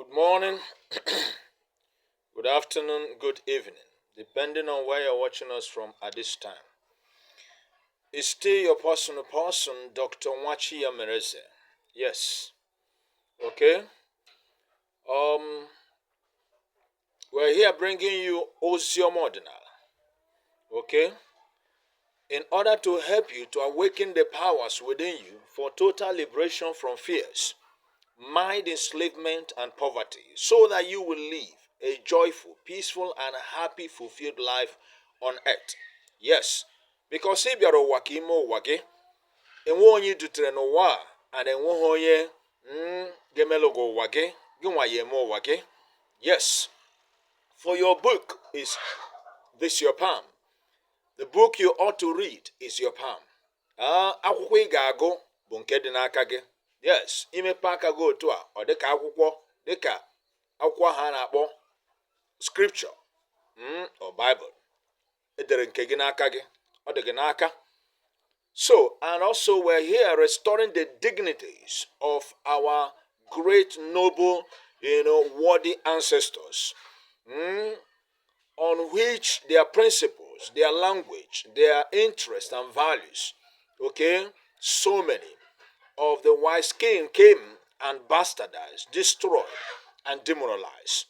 Good morning, good afternoon, good evening, depending on where you're watching us from at this time. It's still your personal person, Dr. Nwachi Yamereze. Yes, okay. Um, we're here bringing you Oziom Ordinal, okay, in order to help you to awaken the powers within you for total liberation from fears, mind enslavement, and poverty, so that you will live a joyful, peaceful, and happy, fulfilled life on earth. Yes, because ị bịara ụwa ka ime ụwa gị, enwe onye dutere n'ụwa a, and enweghị onye ga-emelụ gị ụwa gị, gị nwa ya eme ụwa gị. Yes, for your book is this your palm. The book you ought to read is your palm. Akwụkwọ ị ga-agụ bụ nke dị n'aka gị. Yes, imepe aka gị otu a, ọ dịka akwụkwọ ha na-akpọ scripture or Bible. Edere nke gị n'aka gị, ọ dị gị n'aka. So, and also we're here restoring the dignities of our great, noble, worthy ancestors, on which their principles, their language, their interests and values, okay, so many of the wise king came and bastardized, destroyed, and demoralized.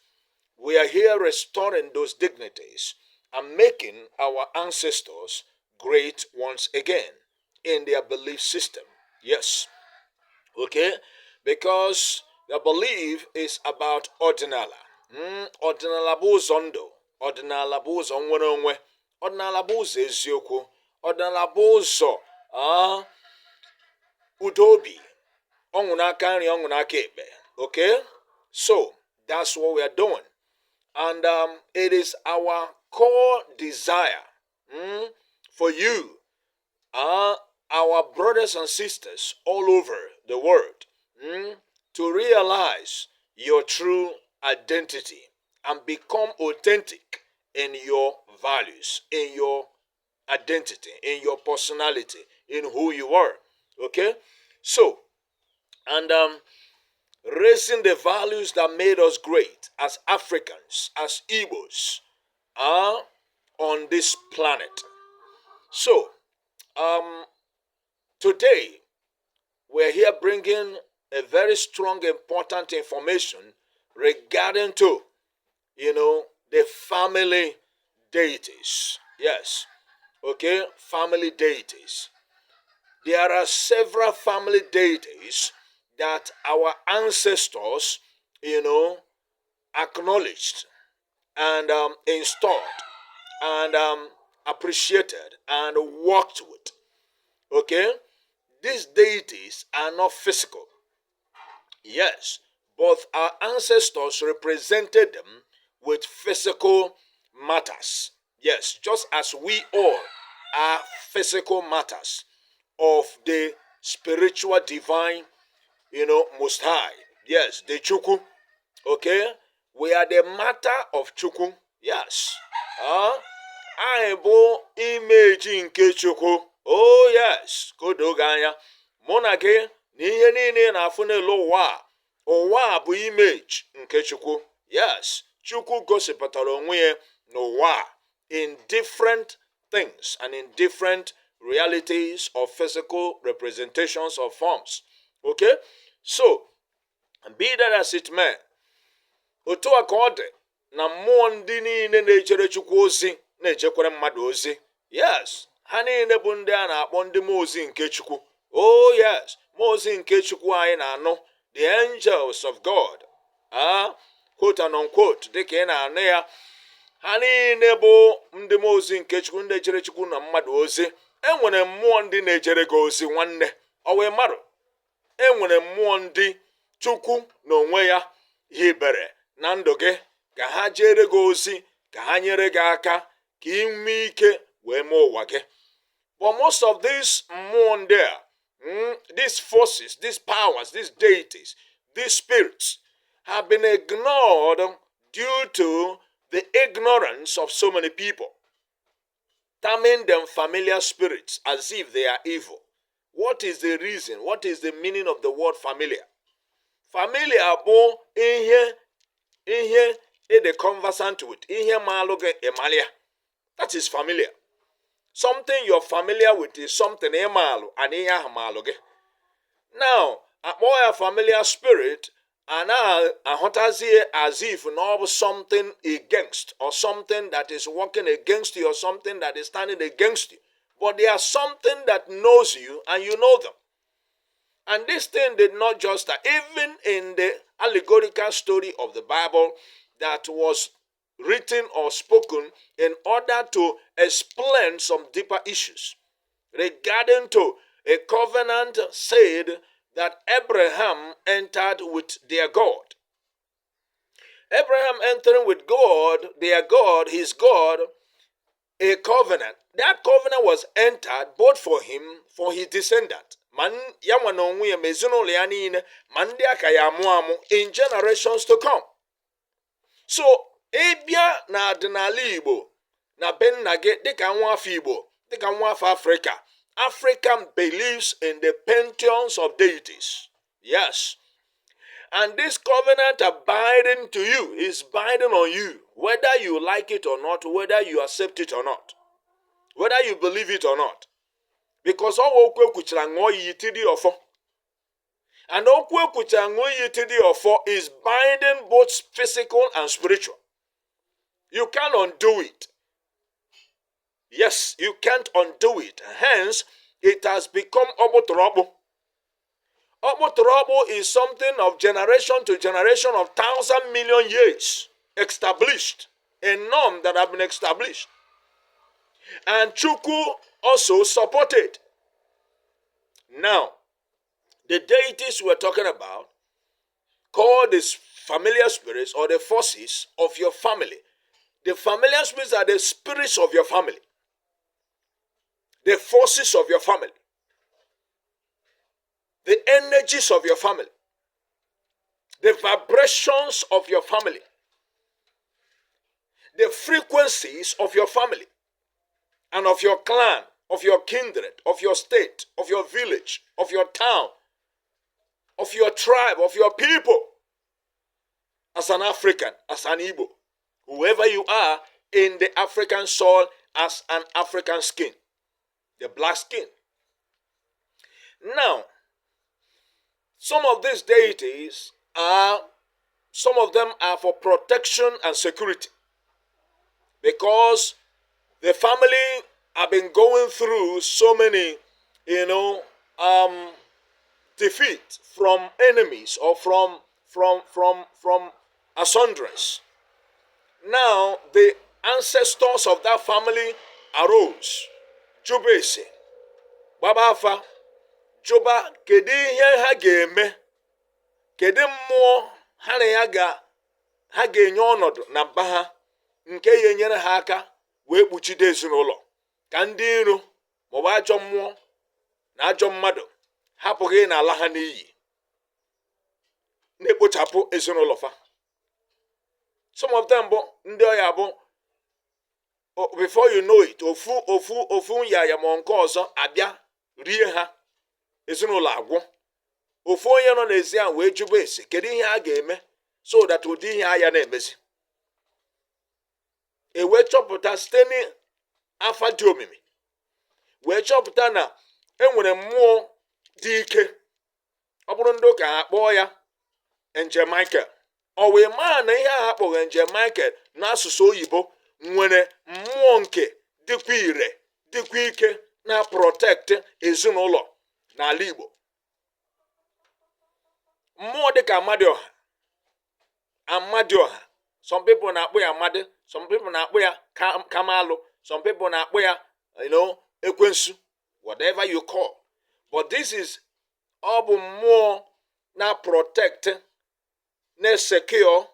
We are here restoring those dignities and making our ancestors great once again in their belief system. Yes. Okay? Because the belief is about ordinala. Ordinala bụ ụzọ ndụ. Ordinala bụ ụzọ nwere onwe. Ordinala bụ ụzọ eziokwu. Ordinala bụ ụzọ udobi. Ọnwụ n'aka nri, ọnwụ n'aka ekpe. Okay? So, that's what we are doing. And it is our core desire for you, our brothers and sisters all over the world, to realize your true identity and become authentic in your values, in your identity, in your personality, in who you are. Okay? So, and raising the values that made us great as Africans, as Igbos, on this planet. So, today, we're here bringing a very strong, important information regarding to, the family deities. Yes. Okay, family deities. There are several family deities that our ancestors, acknowledged and installed and appreciated and worked with. Okay? These deities are not physical. Yes, but our ancestors represented them with physical matters. Yes, just as we all are physical matters of the spiritual divine, most high. Yes, the Chukwu. Okay? We are the matter of Chukwu. Yes. Anyị bụ imeji nke Chukwu. Oh yes, kodoga anya. Mụ na gị na ihe niile na-afụ n'elu ụwa a bụ image nke Chukwu. Yes, Chukwu gosipụtara onwe ya n'ụwa in different things and in different realities of physical representations of forms. Okay? So, be that as it may, otu a ka ọ dị na mmụọ ndị niile na-ejere Chukwu ozi na-ejekwere mmadụ ozi. Yes, ha niile bụ ndị a na-akpọ ndị mmụọ ozi nke Chukwu. Oh yes, mmụọ ozi nke Chukwu anyị na-anụ, the angels of God, quote and unquote, dịka ị na-anụ ya, ha niile bụ ndị mmụọ ozi nke Chukwu, ndị ejere Chukwu na mmadụ ozi. Enwere mmụọ ndị na-ejere gị ozi nwanne, ọ wee mmadụ. Enwere mmụọ ndị Chukwu n'onwe ya hibere na ndụ gị ka ha jere gị ozi, ka ha nyere gị aka, ka ị nwee ike wee mee ụwa gị. But most of these mmụọ there, these forces, these powers, these deities, these spirits have been ignored due to the ignorance of so many people, terming them familiar spirits as if they are evil. What is the reason? What is the meaning of the word familiar? Familiar bụ ihe the conversant with. Ihe maluge emalia. That is familiar. Something you're familiar with is something emalu and ihe maluge. Now, a familiar spirit and ahotazie as if no something against or something that is working against you or something that is standing against you. But there are something that knows you and you know them. And this thing did not just start. Even in the allegorical story of the Bible that was written or spoken in order to explain some deeper issues regarding to a covenant said that Abraham entered with their God. Abraham entering with God, their God, his God, a covenant. That covenant was entered both for him, for his descendant. Man yamanonwe mezuno leanine mandia kayamuamu in generations to come. So ebia na adinali Igbo na ben nage dika nwaafọ Igbo dika nwaafọ Africa. African believes in the pantheons of deities. Yes. And this covenant abiding to you is binding on you, whether you like it or not, whether you accept it or not, whether you believe it or not. Because all okwe kuchira ngo yitidi ofo. And okwe kuchira ngo yitidi ofo is binding both physical and spiritual. You can't undo it. Yes, you can't undo it. Hence, it has become obotrobo. Obotrobo is something of generation to generation of 1,000 million years established. A norm that have been established. And Chukwu also supported. Now, the deities we're talking about, called the familiar spirits or the forces of your family. The familiar spirits are the spirits of your family. The forces of your family. The energies of your family. The vibrations of your family. The frequencies of your family. And of your clan, of your kindred, of your state, of your village, of your town, of your tribe, of your people. As an African, as an Igbo, whoever you are in the African soil as an African skin, the black skin. Now, some of these deities some of them are for protection and security. Because the family have been going through so many, defeat from enemies or from ascendancy. Now the ancestors of that family arose. Jubese, Babafa, Juba, kedu ihe ha ga-eme? Kedu mmụọ ha na ya ha ga-enye ọnọdụ na mba ha nke ya enyere ha aka wee kpuchide ezinụlọ ka ndị iro maọbụ ajọ mmụọ na ajọ mmadụ hapụghị n'ala ha n'iyi na-ekpochapụ ezinụlọ fa. Some of them bụ ndị ọya bụ before you know it ofu ya ma nke ọzọ abịa rie ha ezinụlọ agwụ. Ofu onye nọ n'ezi a wee jụba ese kedu ihe a ga-eme so that ụdị ihe aya na-emezi. E wee chọpụta site n'afa dị omimi wee chọpụta na enwere mmụọ dị ike. Ọ bụrụ ndị ụka ha kpọọ ya Angel Michael. Ọ wee maa na ihe a kpọrọ Angel Michael n'asụsụ oyibo nwere mmụọ nke dịkwa ire dịkwa ike na protect ezinụlọ n'ala Igbo. Mmụọ dịka Amadioha. Some people na-akpọ ya Amadi, some people na-akpọ ya Kamalu, some people na-akpọ ya Ekwensu, whatever you call. But this is ọ bụ mmụọ na protect, na secure,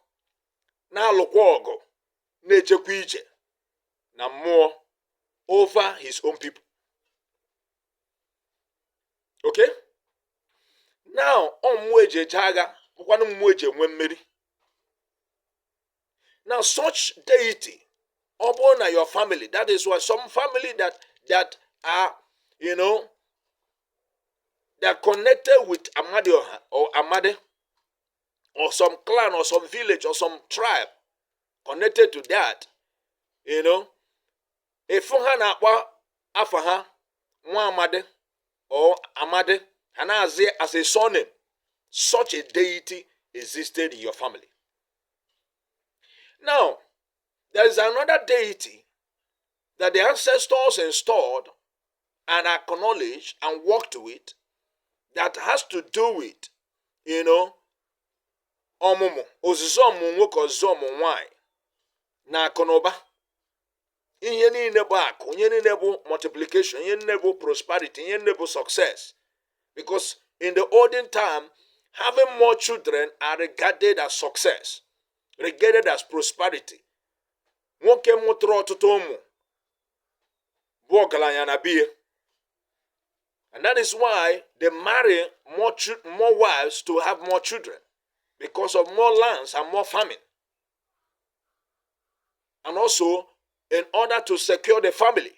na alụkwa ọgụ, na echekwa ije na mmụọ over his own people. Okay? Now, mmụọ eji eje agha, bụkwanụ mmụọ eji enwe mmeri. Now, such deity, upon your family, that is why some family that are, they're connected with Amadioha or Amade, or some clan or some village or some tribe connected to that, if na akpa afa nwa amade or amade, hanaze as a surname, such a deity existed in your family. Now, there is another deity that the ancestors installed and acknowledged and worked with that has to do with, ọmụmụ, ozizi ọmụmụ nwoke, ozizi ọmụmụ nwanyị, na akụnụba. Ihe niile bụ akụ, ihe niile bụ multiplication, ihe niile bụ prosperity, ihe niile bụ success. Because in the olden time, having more children are regarded as success, regarded as prosperity. Nwoke mụtụrụ ọtụtụ ụmụ bụ ọgaranya na biye. And that is why they marry more wives to have more children, because of more lands and more farming. And also, in order to secure the family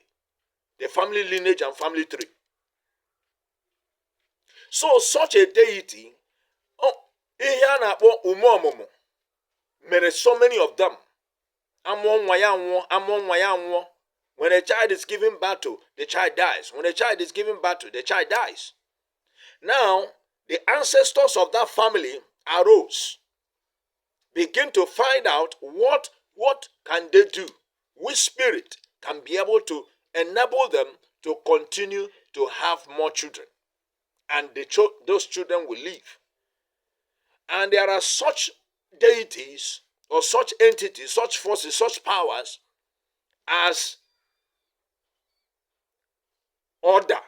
lineage and family tree. So, such a deity, ihe a na-akpọ ume ọmụmụ, mere so many of them. Amụọ nwa ya nwụọ, amụọ nwa ya nwụọ. When a child is given birth to, the child dies. When a child is given birth to, the child dies. Now, the ancestors of that family arose, begin to find out what can they do, which spirit can be able to enable them to continue to have more children, and those children will live. And there are such deities or such entities, such forces, such powers as Order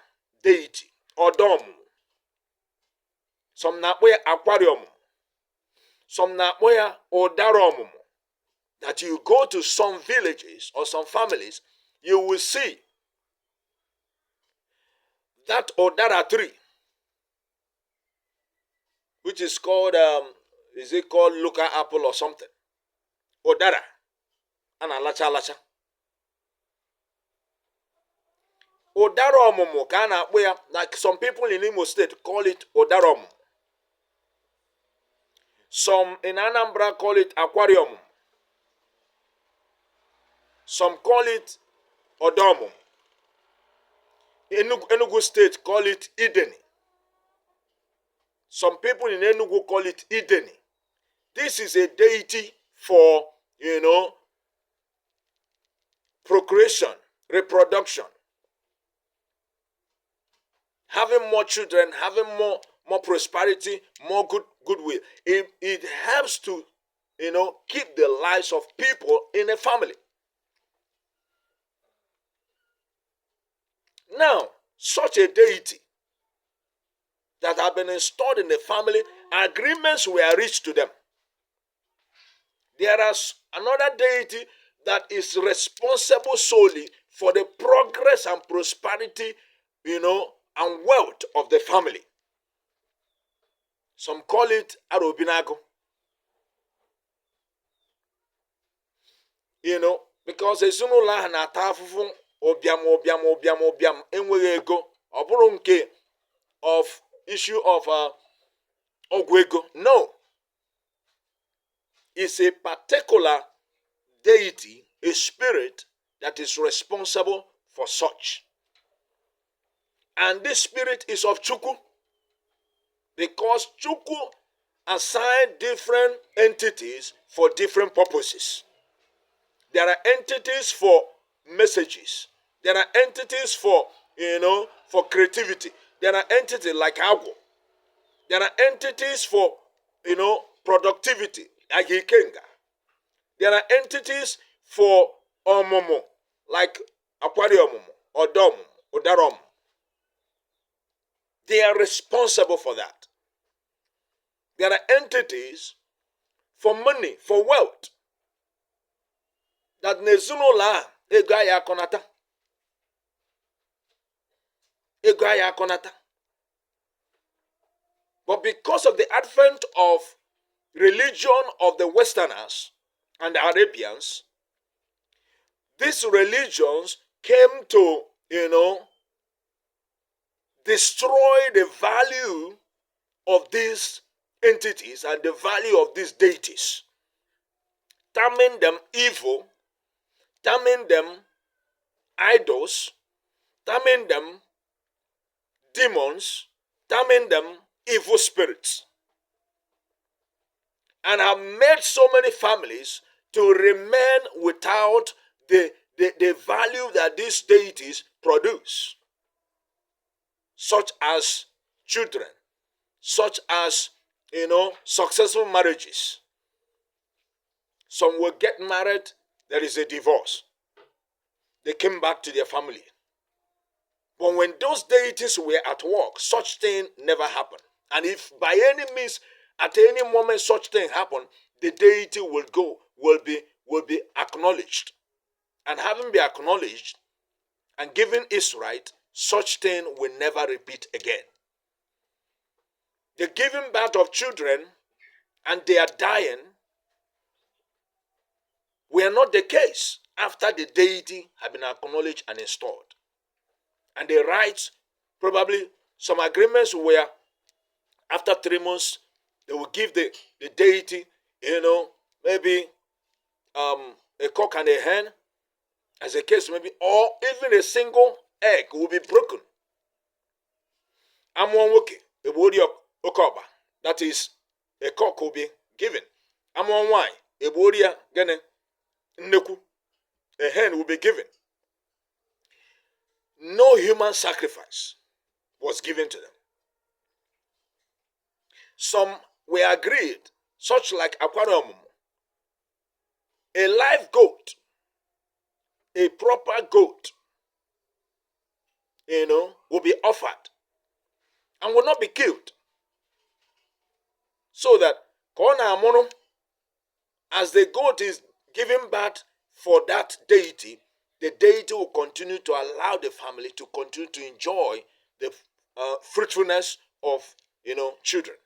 deity, Odom. Some na aquarium. Some na Odarom. That you go to some villages or some families, you will see that Odara tree, which is called, is it called Luca apple or something? Odara. And alacha. Odaromumu kana where, like some people in Imo State call it Odarom. Some in Anambra call it aquarium. Some call it Odomum. Enugu State call it Edeni. Some people in Enugu call it Edeni. This is a deity for, procreation, reproduction. Having more children, having more prosperity, more goodwill. It helps to, keep the lives of people in a family. Now, such a deity that have been installed in the family, agreements were reached to them. There is another deity that is responsible solely for the progress and prosperity, and wealth of the family. Some call it Arobinago. Because ezinụlọ ahụ na-ata afụfụ obiam enweghị ego, ọ bụrụ nke of issue of ọgwụ ego. No. It's a particular deity, a spirit that is responsible for such. And this spirit is of Chukwu, because Chukwu assigned different entities for different purposes. There are entities for messages. There are entities for, for creativity. There are entities like Agwo. There are entities for, productivity, like Ikenga. There are entities for Omomo, like Aquarium, Odom, Odarom. They are responsible for that. There are entities for money, for wealth. That nezunola egaya konata. Egaya konata. But because of the advent of religion of the Westerners and the Arabians, these religions came to, destroy the value of these entities and the value of these deities, terming them evil, terming them idols, terming them demons, terming them evil spirits, and have made so many families to remain without the value that these deities produce, such as children, such as, successful marriages. Some will get married, there is a divorce. They came back to their family. But when those deities were at work, such thing never happened. And if by any means, at any moment such thing happened, the deity will be acknowledged. And having been acknowledged and given its right, such thing will never repeat again. The giving birth of children and they are dying were not the case after the deity had been acknowledged and installed. And the rights, probably some agreements were after 3 months, they will give the deity, maybe a cock and a hen, as a case maybe, or even a single egg will be broken. Amwonwoke, a body of okoba, that is, a cock will be given. Amwonwai, a body gene nneku, a hen will be given. No human sacrifice was given to them. Some were agreed, such like aquarium, a live goat, a proper goat, will be offered and will not be killed. So that as the goat is giving birth for that deity, the deity will continue to allow the family to continue to enjoy the fruitfulness of children,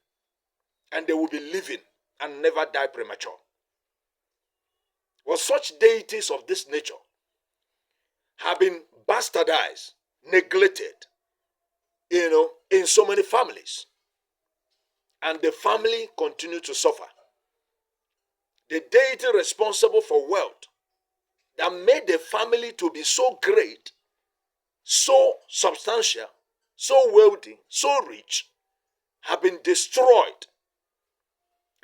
and they will be living and never die premature. Well, such deities of this nature have been bastardized, neglected, in so many families, and the family continue to suffer. The deity responsible for wealth that made the family to be so great, so substantial, so wealthy, so rich, have been destroyed.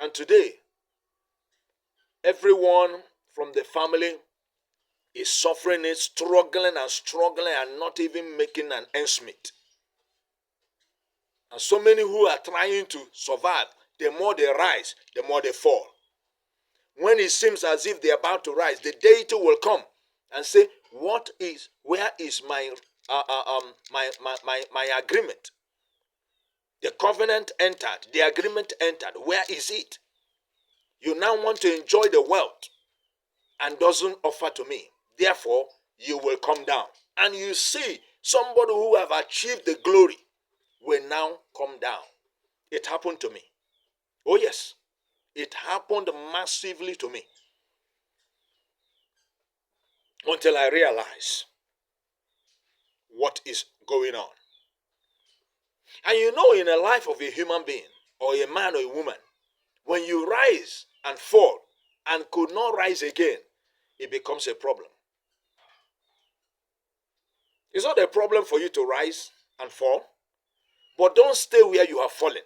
And today, everyone from the family is suffering it, struggling and not even making an ends meet. And so many who are trying to survive, the more they rise, the more they fall. When it seems as if they're about to rise, the deity will come and say, where is my agreement? The covenant entered, the agreement entered. Where is it? You now want to enjoy the wealth and doesn't offer to me. Therefore, you will come down. And you see somebody who have achieved the glory will now come down. It happened to me. Oh yes, it happened massively to me. Until I realize what is going on. And in the life of a human being, or a man or a woman, when you rise and fall and could not rise again, it becomes a problem. It's not a problem for you to rise and fall, but don't stay where you have fallen.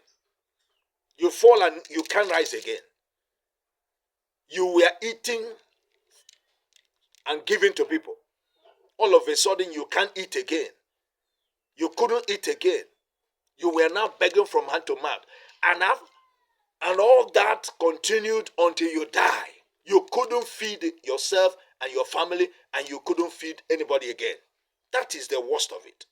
You fall and you can't rise again. You were eating and giving to people. All of a sudden, you can't eat again. You couldn't eat again. You were now begging from hand to mouth. And all that continued until you die. You couldn't feed yourself and your family, and you couldn't feed anybody again. That is the worst of it.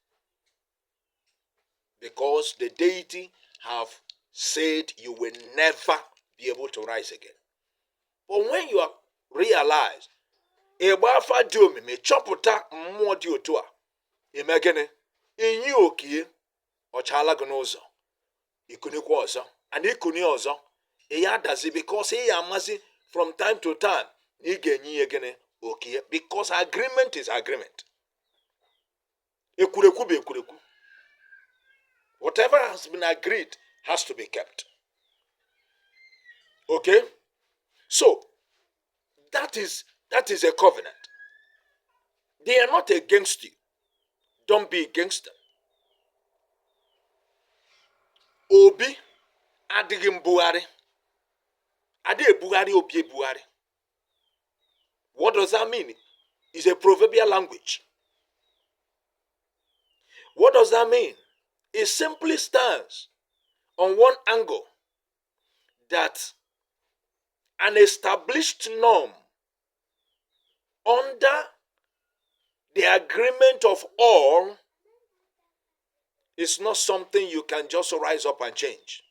Because the deity have said you will never be able to rise again. But when you realize, Ebafa diomi me choputa mmodi otua, emegene, inyi okie, ochala gnozo, ikuni kwa ozo, and ikuni ozo, dazi because amazi from time to time, igenyi egene okie, because agreement is agreement. Ekureku be ekureku. Whatever has been agreed has to be kept. Okay? So, that is a covenant. They are not against you. Don't be against them. Obi adịghị mbugharị. Adị ebugharị obi ebugharị. What does that mean? It's a proverbial language. What does that mean? It simply stands on one angle that an established norm under the agreement of all is not something you can just rise up and change.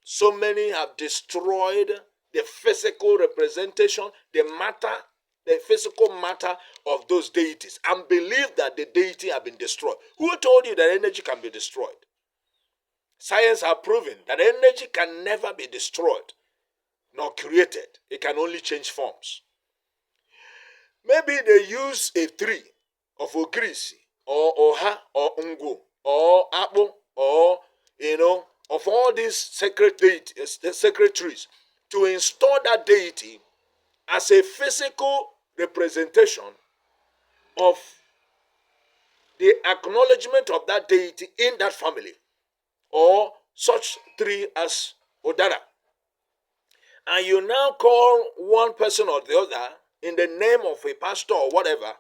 So many have destroyed the physical representation, the matter, the physical matter of those deities, and believe that the deity have been destroyed. Who told you that energy can be destroyed? Science has proven that energy can never be destroyed nor created. It can only change forms. Maybe they use a tree of Ogrisi or Oha or Ungu or Apple or, of all these sacred deities, the sacred trees, to install that deity as a physical representation of the acknowledgement of that deity in that family, or such tree as Odara. And you now call one person or the other in the name of a pastor or whatever,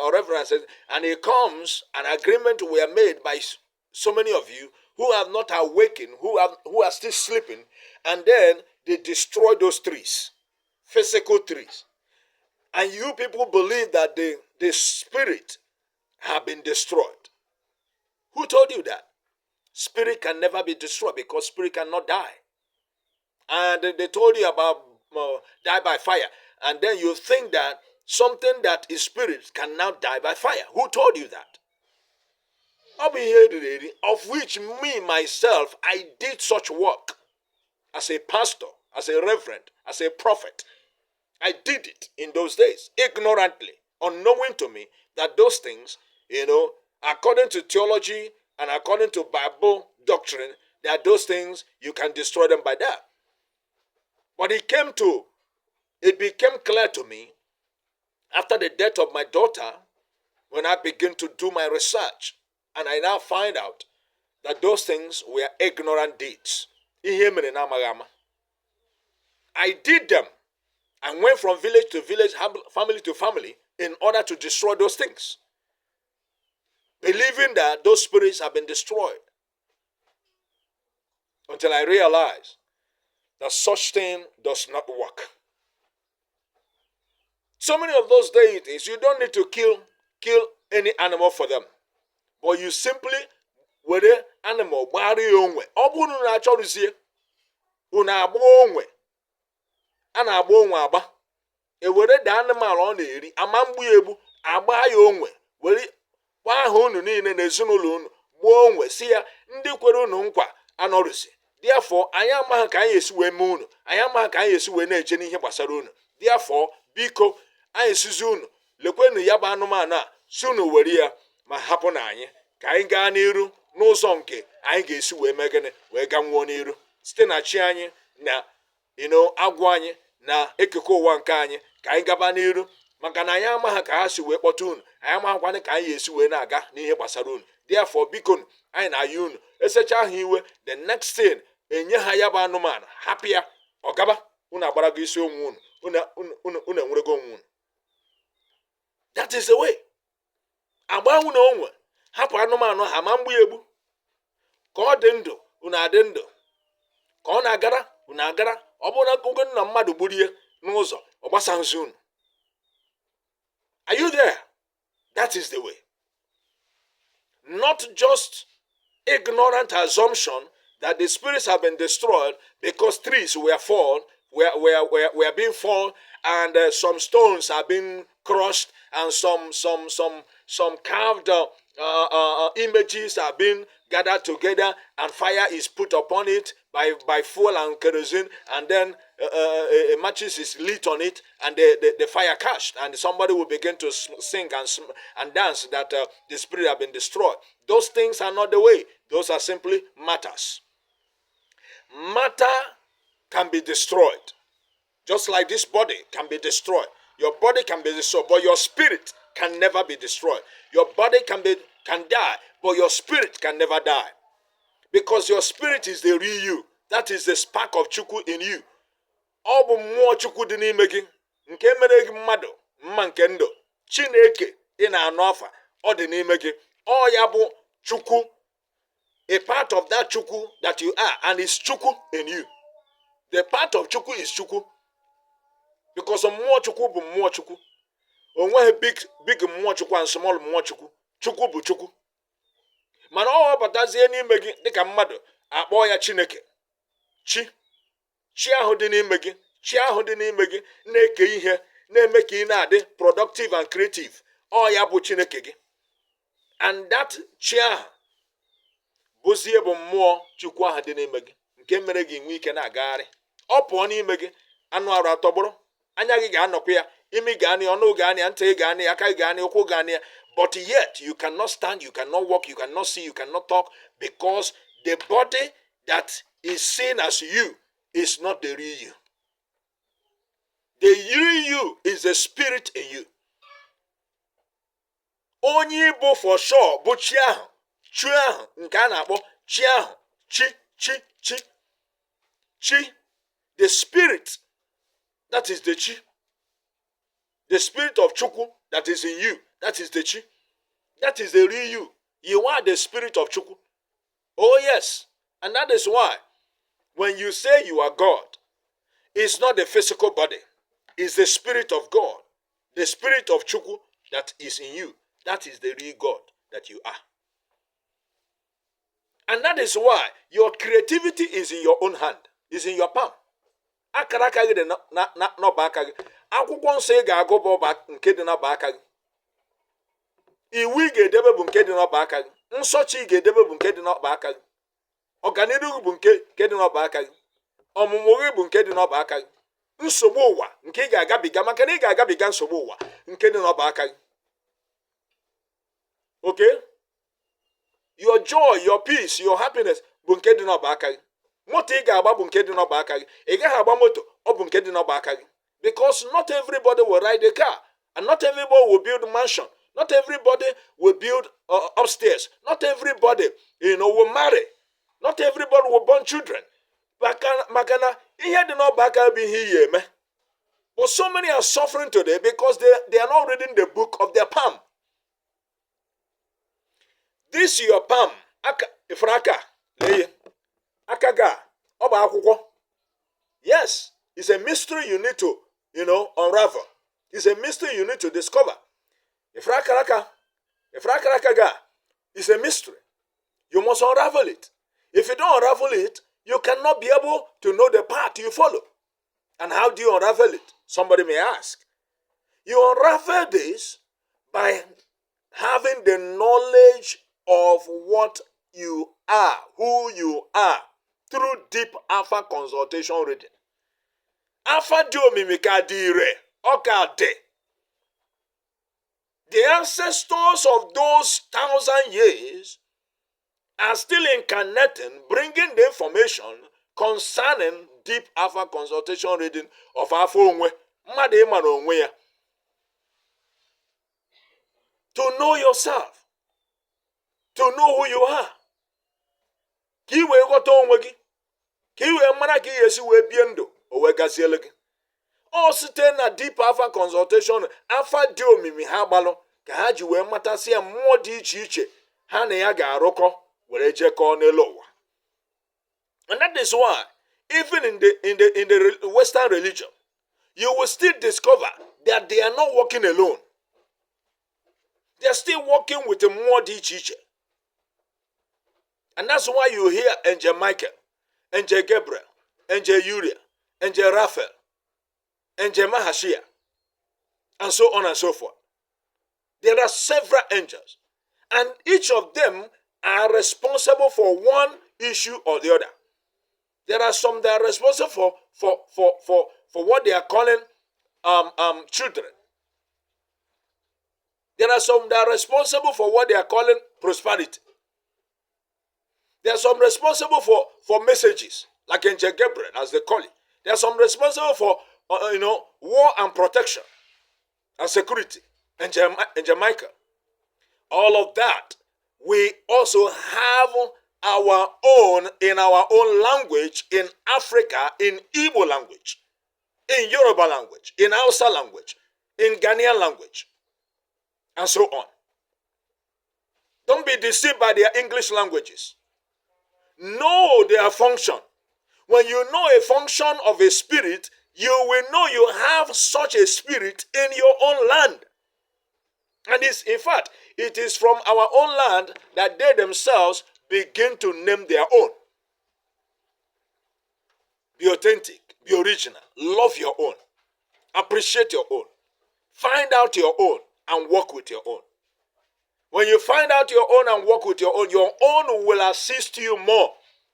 or reverence, and it comes, an agreement were made by so many of you who have not awakened, who are still sleeping, and then they destroy those trees, physical trees. And you people believe that the spirit have been destroyed. Who told you that? Spirit can never be destroyed because spirit cannot die. And they told you about die by fire. And then you think that something that is spirit can now die by fire. Who told you that? Of which me, myself, I did such work as a pastor, as a reverend, as a prophet. I did it in those days, ignorantly, unknowing to me that those things, according to theology and according to Bible doctrine, that those things, you can destroy them by that. But it became clear to me after the death of my daughter, when I began to do my research, and I now find out that those things were ignorant deeds. I did them and went from village to village, family to family, in order to destroy those things, believing that those spirits have been destroyed, until I realized that such thing does not work. So many of those deities, you don't need to kill any animal for them, but you simply were animal gbara onwe. Ọ bụrụ na achọrụzie unu agba onwe, a na-agba onwe agba, ewere the animal ọ na-eri ama mgbu egbu, agba ya onwe, were gba aha unu niile na ezinụlọ unu gbuo onwe, si ya ndị kwere unu nkwa anọrụsi. Therefore, anyị amaghị ka anyị esi wee mee unu, anyị amaghị ka anyị esi wee na-eje n'ihe gbasara unu. Therefore, biko anyị sizi unu lekwenu ya bụ anụmanụ a, si unu were ya ma hapụ na anyị ka anyị gaa n'iru n'ụzọ nke anyị ga-esi wee mee gịnị, wee gaa nwụọ n'iru site na chi anyị na agwụ anyị na ekeke ụwa nke anyị, ka anyị gaba n'iru, maka na anyị amaghị ka ha si wee kpọta unu, anyị amaghịkwana ka anyị esi wee na-aga n'ihe gbasara unu. Therefore, biko anyị na-ayị unu esecha ahụ iwe, the next thing enye ha ya bụ anụmanụ, hapụ ya ọgaba, unu agbarago isi onwe unu enwerego onwe unu. That is the way. Agba unu onwe, hapụ anụmanụ ha ma mgbu egbu, ka ọ dị ndụ unu adị ndụ, ka ọ na-agara unu agara. Ọ bụrụ na ogo nna mmadụ gburie n'ụzọ, ọ gbasanzi unu. Are you there? That is the way. Not just ignorant assumption that the spirits have been destroyed because trees were being fallen, and some stones have been crushed, and some carved images are being gathered together, and fire is put upon it by fuel and kerosene, and then matches is lit on it, and the fire catch, and somebody will begin to sing and dance that the spirit have been destroyed. Those things are not the way. Those are simply matters. Matter can be destroyed. Just like this body can be destroyed. Your body can be destroyed, but your spirit can never be destroyed. Your body can die, but your spirit can never die. Because your spirit is the real you. That is the spark of Chukwu in you. Ọ bụ mmụọ Chukwu dị n'ime gị, nke mere gị mmadụ, mma nke ndụ. Chineke ị na-anụ afa, ọ dị n'ime gị. Ọ ya bụ Chukwu, a part of that Chukwu that you are, and it's Chukwu in you. The part of Chukwu is Chukwu. Because mmụọ Chukwu bụ mmụọ Chukwu. Onweghị big mmụọ Chukwu and small mmụọ Chukwu. Chukwu bụ Chukwu. Mana ọ batazie n'ime gị dịka mmadụ, akpọ ya Chineke. Chi ahụ dị n'ime gị, chi ahụ dị n'ime gị na-eke ihe, na-eme ka ị na-adị productive and creative. Ọ ya bụ Chineke gị. And that chi ahụ bụzie bụ mmụọ Chukwu ahụ dị n'ime gị, nke mere gị nwee ike na-agagharị. Ọ pụọ n'ime gị, anụ arụ atọgbọrọ, anya gị ga-anọkwa ya, imi ga-anị, ọnụ ga-anị, ntị ga-anị, aka gị ga-anị, ụkwụ ga-anị. But yet you cannot stand, you cannot walk, you cannot see, you cannot talk, because the body that is seen as you is not the real you. The real you is the spirit in you. Onye Igbo for sure bụ chi ahụ, chi ahụ nke a na-akpọ chi ahụ, chi. The spirit, that is the chi. The spirit of Chukwu that is in you, that is the chi. That is the real you. You are the spirit of Chukwu. Oh yes. And that is why when you say you are God, it's not the physical body. It's the spirit of God. The spirit of Chukwu that is in you. That is the real God that you are. And that is why your creativity is in your own hand. Is in your palm. Akara aka gị dị n'ọba aka gị. Akwụkwọ nsọ ị ga-agụ bụ ọba nke dị n'ọba aka gị. Iwu ị ga-edebe bụ nke dị n'ọba aka gị. Nsọchi ị ga-edebe bụ nke dị n'ọba aka gị. Ọganiru gị bụ nke dị n'ọba aka gị. Ọmụmụ gị bụ nke dị n'ọba aka gị. Nsogbu ụwa nke ị ga-agabiga, maka na ị ga-agabiga nsogbu ụwa nke dị n'ọba aka gị. Okay? Your joy, your peace, your happiness bụ nke dị n'ọba aka gị. Moto ị ga-agba bụ nke dị n'ọba aka gị. Ị gaghị agba moto, ọ bụ nke dị n'ọba aka gị. Because not everybody will ride a car, and not everybody will build a mansion. Not everybody will build upstairs. Not everybody, will marry. Not everybody will born children. Makana ihe dị n'ọba aka bụ ihe iyi eme. But so many are suffering today because they are not reading the book of their palm. This your palm. Ifraka. Akaga. Oba akwụkwọ. Yes. It's a mystery you need to, unravel. It's a mystery you need to discover. Ifrakaraka ga. It's a mystery. You must unravel it. If you don't unravel it, you cannot be able to know the path you follow. And how do you unravel it? Somebody may ask. You unravel this by having the knowledge of what you are, who you are, through deep alpha consultation reading. Alpha diomimika dire, okade. The ancestors of those 1,000 years are still incarnating, bringing the information concerning deep alpha consultation reading of Alpha Onwe. Mmadụ ịma na onwe ya. To know yourself. To know who you are. Ka i wee ghọta onwe gị. Ka i wee mara ka i esi wee bie ndụ o wee gaziele gị. Ọ site na deep alpha consultation, alpha dị omimi ha gbalụ ka ha ji wee matasị ya mmụọ dị iche iche ha na ya ga-arụkọ were jekọọ n'elu ụwa. And that is why even in the Western religion, you will still discover that they are not working alone. They are still working with a mmụọ dị iche iche. And that's why you hear Angel Michael, Angel Gabriel, Angel Uriel, Angel Raphael, Angel Mahashia, and so on and so forth. There are several angels, and each of them are responsible for one issue or the other. There are some that are responsible for what they are calling children. There are some that are responsible for what they are calling prosperity. There are some responsible for messages like Angel Gabriel, as they call it. There are some responsible for, war and protection and security. Angel Michael. All of that. We also have our own, in our own language, in Africa, in Igbo language, in Yoruba language, in Hausa language, in Ghanaian language, and so on. Don't be deceived by their English languages. Know their function. When you know a function of a spirit, you will know you have such a spirit in your own land. And in fact, it is from our own land that they themselves begin to name their own. Be authentic, be original, love your own, appreciate your own, find out your own, and work with your own. When you find out your own and work with your own will assist you more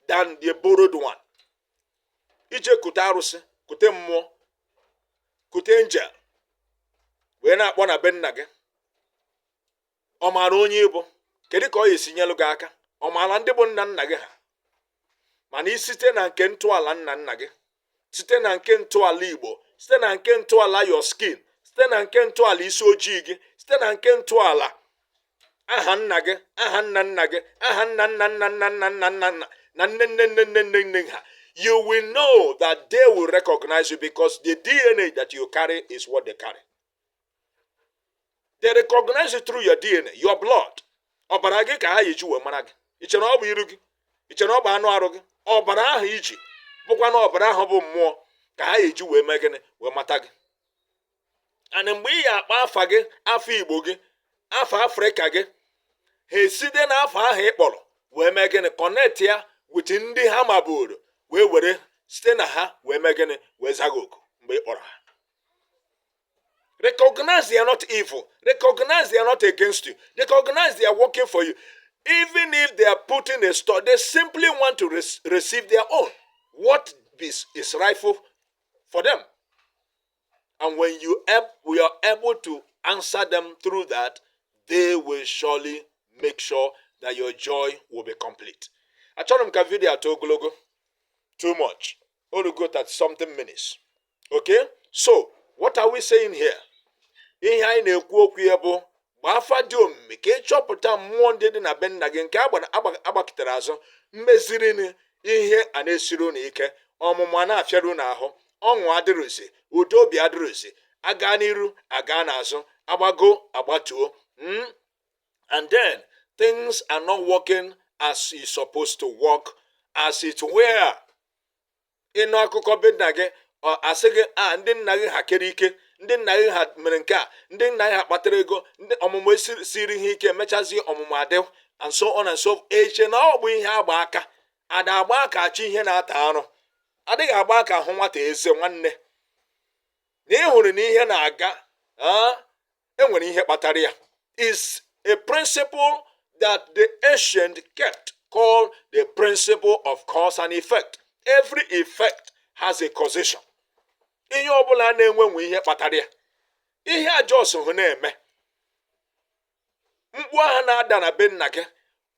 than the borrowed one. Ije kute arụsị, kute mmụọ, kute angel, wee na-akpọ na be nna gị. Ọ maara onye ịbụ, kedu ka ọ ga-esi nyelụ gị aka? Ọ maara ndị bụ nna nna gị ha? Mana isite na nke ntọala nna nna gị, site na nke ntọala Igbo, site na nke ntọala your skin, site na nke ntọala isi ojii gị, site na nke ntọala aha nna gị, aha nna nna gị, aha nna nna nna nna nna nna nna nna na nne nne nne nne nne nne ha, you will know that they will recognize you because the DNA that you carry is what they carry. They recognize you through your DNA, your blood. Ọbara gị ka ha eji wee mara gị. Iche na ọ bụ iru gị, iche na ọ bụ anụ arụ gị. Ọbara ahụ iji bụkwa na ọbara ahụ bụ mmụọ ka ha eji wee mee gịnị wee mata gị. And mgbe ị akpa afa gị, afọ Igbo gị, afọ Afrịka gị, ha eside n'afọ ahụ ị kpọrọ wee mee gịnị connect ya with ndị ha maburu wee were site na ha wee mee gịnị wee zaga oku mgbe ị kpọrọ ha. Recognize they are not evil. Recognize they are not against you. Recognize they are working for you. Even if they are putting a store, they simply want to receive their own. What is rightful for them. And when we are able to answer them through that, they will surely make sure that your joy will be complete. I told them video at Ogologo. Too much. Only go at something minutes. Okay? So, what are we saying here? Ihe anyị na-ekwu okwu ya bụ gbafa dị omimi ka ịchọpụta mmụọ ndị dị na be nna gị nke agbakịtara azụ mmeziri ihe a na-esiri unu ike ọmụmụ a na-afịara unu ahụ ọṅụ adịrịzi udo obi adịrịzi aga n'iru aga n'azụ agbago agbatuo and then things are not working as it's supposed to work as it were. Ịnụ akụkọ be nna gị asị gị ndị nna gị ha kere ike, ndị nna gị ha mere nke a, ndị nna gị ha kpatara ego, ndị ọmụmụ siri ihe ike mechazi ọmụmụ adị and so on and so forth. Eche na ọ bụ ihe agba aka ada agba aka achị ihe na-ata arụ adịghị agba aka ahụ nwata eze nwanne na ịhụrụ na ihe na-aga enwere ihe kpatara ya. Is a principle that the ancient kept called the principle of cause and effect. Every effect has a causation. Ihe ọbụla na-enwe ihe kpatara ya. Ihe ajọs hụ na-eme mkpu aha na-ada na be nna gị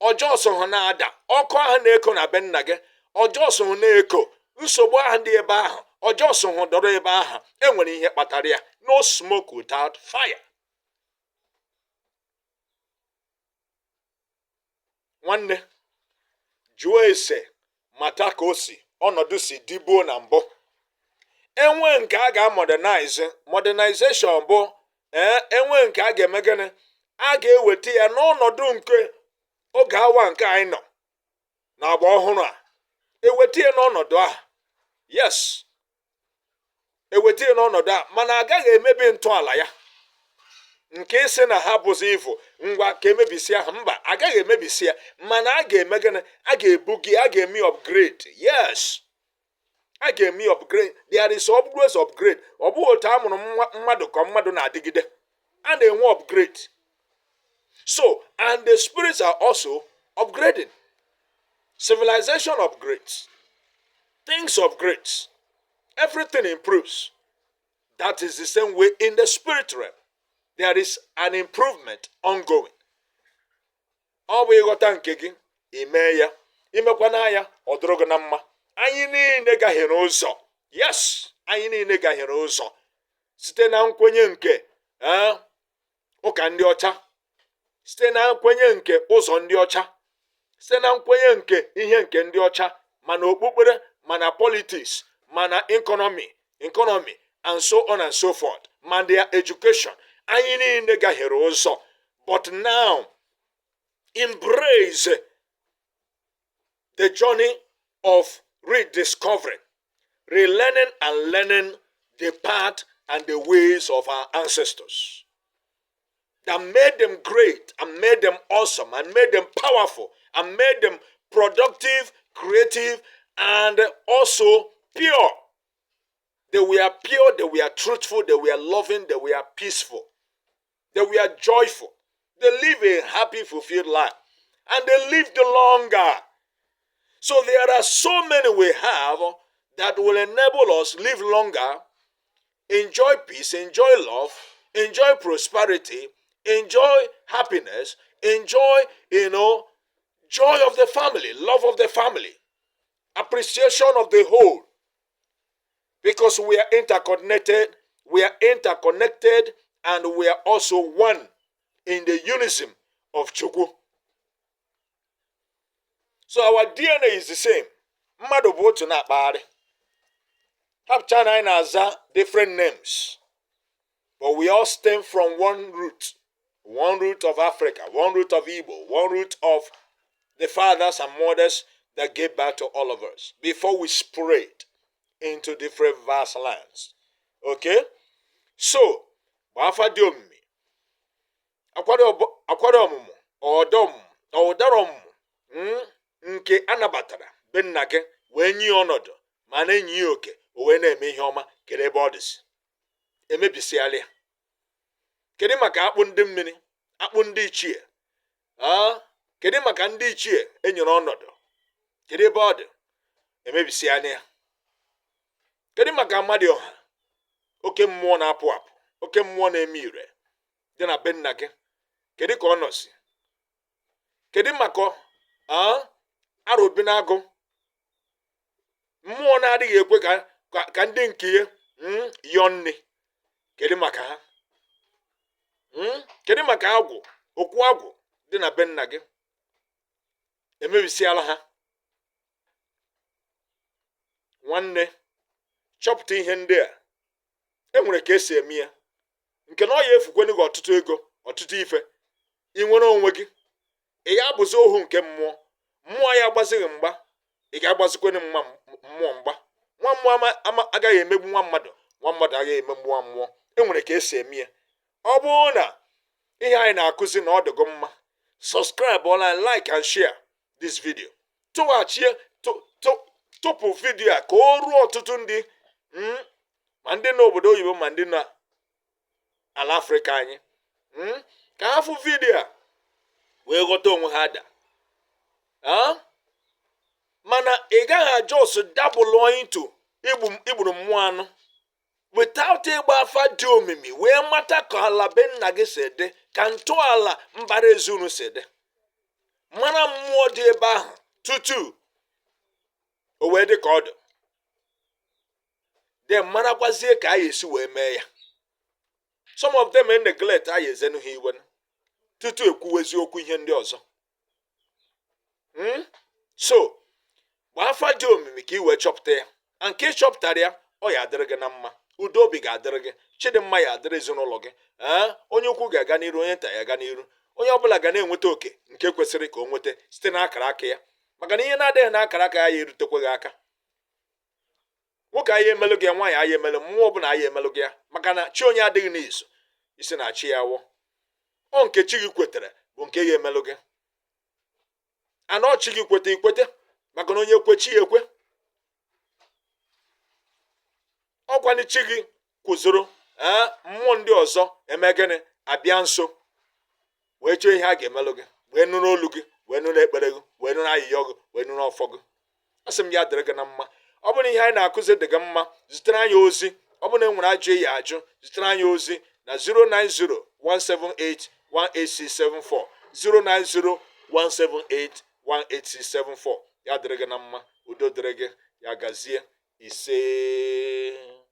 ọjọs hụ na-ada, ọkụ aha na-eko na be nna gị ọjọs hụ na-eko, nsogbu aha dị ebe ahụ ọjọs hụ dọrọ ebe ahụ enwere ihe kpatara ya. No smoke without fire. Nwanne jụọ ese mata ka o si ọnọdụ si dịbuo na mbụ. Enwe nke a ga-modernize, modernization bụ enwe nke a ga-eme gịnị a ga-eweta ya n'ọnọdụ nke oge awa nke anyị nọ na agba ọhụrụ a eweta ya n'ọnọdụ a. Yes, eweta ya n'ọnọdụ a, mana agaghị emebi ntọala ya nke isi na ha bụzi ivu ngwa ka emebisi ha. Mba, agaghị emebisi ya, mana a ga-eme gịnị a ga-ebugi, a ga-eme upgrade. Yes, a ga-eme upgrade. There is always upgrade. Ọ bụghị otu a mụrụ mmadụ ka mmadụ na-adịgide, a na-enwe upgrade. So, and the spirits are also upgrading. Civilization upgrades. Things upgrades. Everything improves. That is the same way in the spirit realm. There is an improvement ongoing. Ọ bụ ịghọta nke gị ime ya, imekwana ya ọ dịrị gị na mma. anyị niile gahiere ụzọ. Yes, anyị niile gahiere ụzọ site na nkwenye nke ụka ndị ọcha, site na nkwenye nke ụzọ ndị ọcha, site na nkwenye nke ihe nke ndị ọcha, mana okpukpere, mana politics, mana economy and so on and so forth, man their education. Anyị niile gahiere ụzọ. But now, embrace the journey of rediscovering, relearning and learning the path and the ways of our ancestors that made them great and made them awesome and made them powerful and made them productive, creative, and also pure. They were pure, they were truthful, they were loving, they were peaceful, they were joyful. They live a happy, fulfilled life, and they lived longer. So there are so many we have that will enable us live longer, enjoy peace, enjoy love, enjoy prosperity, enjoy happiness, enjoy, joy of the family, love of the family, appreciation of the whole. Because we are interconnected, and we are also one in the unison of Chukwu. So our DNA is the same. Mmadụ bụ otu na-akpagharị. Hapụcha na anyị na-aza different names, but we all stem from one root of Africa, one root of Igbo, one root of the fathers and mothers that gave birth to all of us before we spread into different vast lands. Okay? So, gbafa dị omimi, akwado ọmụmụ, ọdọrọ ọmụmụ, nke anabatara be nna gị wee nye ọnọdụ ma na-enye ya oke o wee na-eme ihe ọma, kedu ebe ọ dịsị? Emebisiala ya. Kedu maka akpụ ndị mmiri, akpụ ndị ichie? Kedu maka ndị ichie enyere ọnọdụ? Kedu ebe ọ dị? Emebisiala ya. Kedu maka mmadụ ọha, oke mmụọ na-apụ apụ, oke mmụọ na-eme ire dị na be nna gị? Kedu ka ọ nọsi? Kedu maka arobi na-agụ, mmụọ na-adịghị ekwe ka ndị nke ya yọọ nne? Kedu maka ha? Kedu maka agwụ, okwu agwụ dị na be nna gị? Emebisiala ha. Nwanne, chọpụta ihe ndị a. Enwere ka esi eme ya, nke na ọ ya efukweni gị ọtụtụ ego, ọtụtụ ife. Ị nwere onwe gị, ị ya abụzi ohu nke mmụọ. Mmụọ ya agbazighị mgba, ị ga-agbazikweni mmụọ mgba. Nwa mmụọ agaghị emegbu nwa mmadụ, nwa mmadụ agaghị emegbu nwa mmụọ. Enwere ka esi eme ya. Ọ bụrụ na ihe anyị na-akụzi na ọ dịgo mma, subscribe online, like and share this video. Tụpụ vidio a ka o ruo ọtụtụ ndị, ma ndị n'obodo oyibo ma ndị na ala Afrịka anyị, ka ha fụ vidio a wee ghọta onwe ha ada. Mana ị gaghị ajọs dabụlụ into igburu mmụọ anụ without ịgba afa dị omimi wee mata ka ala be nna gị si dị, ka ntọala mbara ezunu si dị, mana mmụọ dị ebe ahụ tutu o wee dị ka ọ dị. Then marakwazie ka anyị esi wee mee ya. Some of them neglect anyị ezenu ha iwe tutu ekwuwezi okwu ihe ndị ọzọ. So, gba afa dị omimi ka ị wee chọpụta ya. Nke ị chọpụtara ya, ọ ya adịrị gị na mma. Udo obi ga-adịrị gị, chidimma ya adịrị ezinụlọ gị. Onye ukwu ga-aga n'iru, onye nta ya aga n'iru. Onye ọbụla ga na-enweta oke nke kwesịrị ka o nweta site n'akara aka ya. Maka na ihe na-adịghị n'akara aka ya erutekwa gị aka. Nwoke anyị emelụ gị ya, nwaanyị anyị emelụ, mmụọ ọbụla anyị emelụ gị ya. Maka na chi onye adịghị n'izu, isi na chi ya wụ. Ọ nke chi gị kwetere bụ nke ya emelụ gị. Ana ọ chi gị kweta ikwete, maka na onye ekwe chi ya ekwe. Ọkwani chi gị kwụzoro mmụọ ndị ọzọ eme gịnị? Abịa nso wee chọọ ihe a ga-emelụ gị, wee nụrụ olu gị, wee nụrụ ekpere gị, wee nụrụ ayịyọ gị, wee nụrụ ọfọ gị. Asị m ya dịrị gị na mma. Ọ bụrụ ihe anyị na-akụzi dị gị mma, zitere anyị ozi. Ọ bụrụ na enwere ajụ ya ajụ, zitere anyị ozi na 090-178-18674, 090-178-18674. Ya dịrị gị na mma. Udo dịrị gị. yɛagazie ise